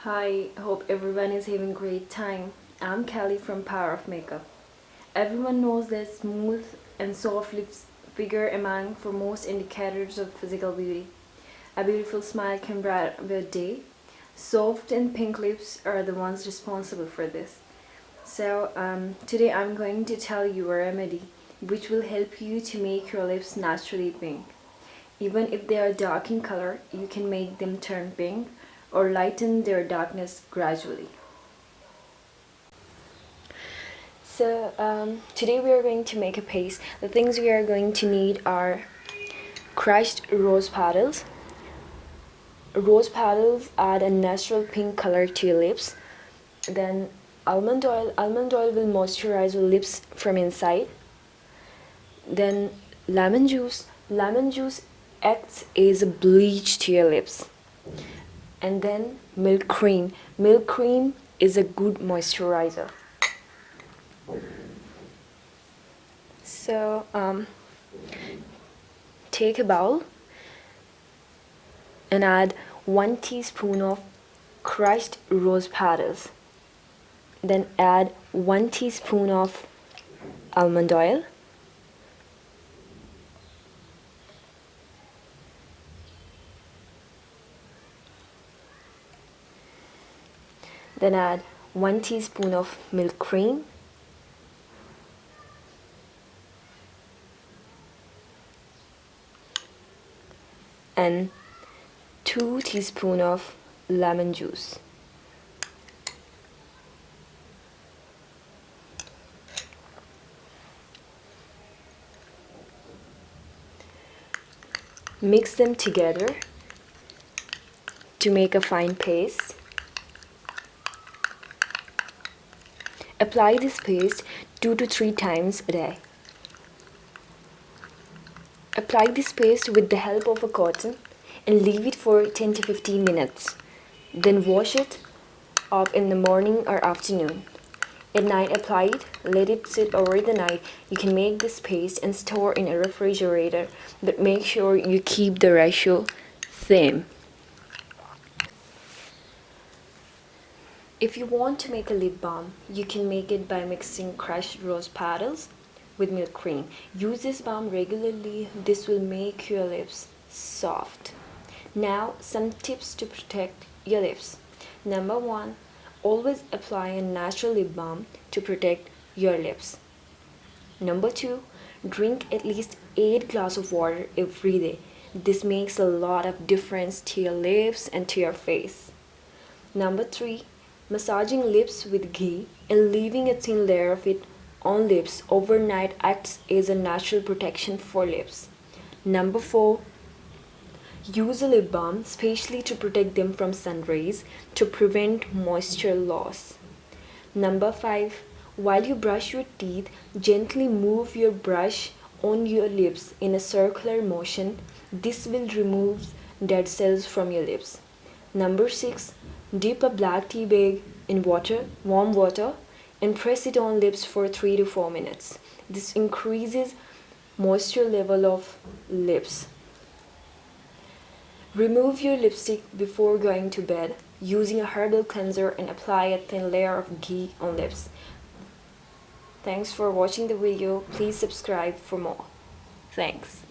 Hi, hope everyone is having a great time. I'm Kelly from Power of Makeup. Everyone knows that smooth and soft lips figure among most indicators of physical beauty. A beautiful smile can brighten the day. Soft and pink lips are the ones responsible for this. Today I'm going to tell you a remedy which will help you to make your lips naturally pink. Even if they are dark in color, you can make them turn pink or lighten their darkness gradually. Today we are going to make a paste. The things we are going to need are crushed rose petals. Rose petals add a natural pink color to your lips. Then almond oil. Almond oil will moisturize your lips from inside. Then lemon juice. Lemon juice acts as a bleach to your lips. And then milk cream. Milk cream is a good moisturizer. Take a bowl and add 1 teaspoon of crushed rose petals. Then add 1 teaspoon of almond oil. Then add 1 teaspoon of milk cream. And 2 teaspoons of lemon juice. Mix them together to make a fine paste. Apply this paste 2 to 3 times a day. Apply this paste with the help of a cotton and leave it for 10 to 15 minutes. Then wash it off in the morning or afternoon. At night apply it, let it sit over the night. You can make this paste and store in a refrigerator, but make sure you keep the ratio same. If you want to make a lip balm, you can make it by mixing crushed rose petals with milk cream. Use this balm regularly. This will make your lips soft. Now, some tips to protect your lips. Number 1, always apply a natural lip balm to protect your lips. Number 2, drink at least 8 glasses of water every day. This makes a lot of difference to your lips and to your face. Number 3, massaging lips with ghee and leaving a thin layer of it on lips overnight acts as a natural protection for lips. Number 4, use a lip balm especially to protect them from sun rays to prevent moisture loss. Number 5, while you brush your teeth, gently move your brush on your lips in a circular motion. This will remove dead cells from your lips. Number 6, dip a black tea bag in warm water, and press it on lips for 3 to 4 minutes. This increases moisture level of lips. Remove your lipstick before going to bed using a herbal cleanser and apply a thin layer of ghee on lips. Thanks for watching the video. Please subscribe for more. Thanks.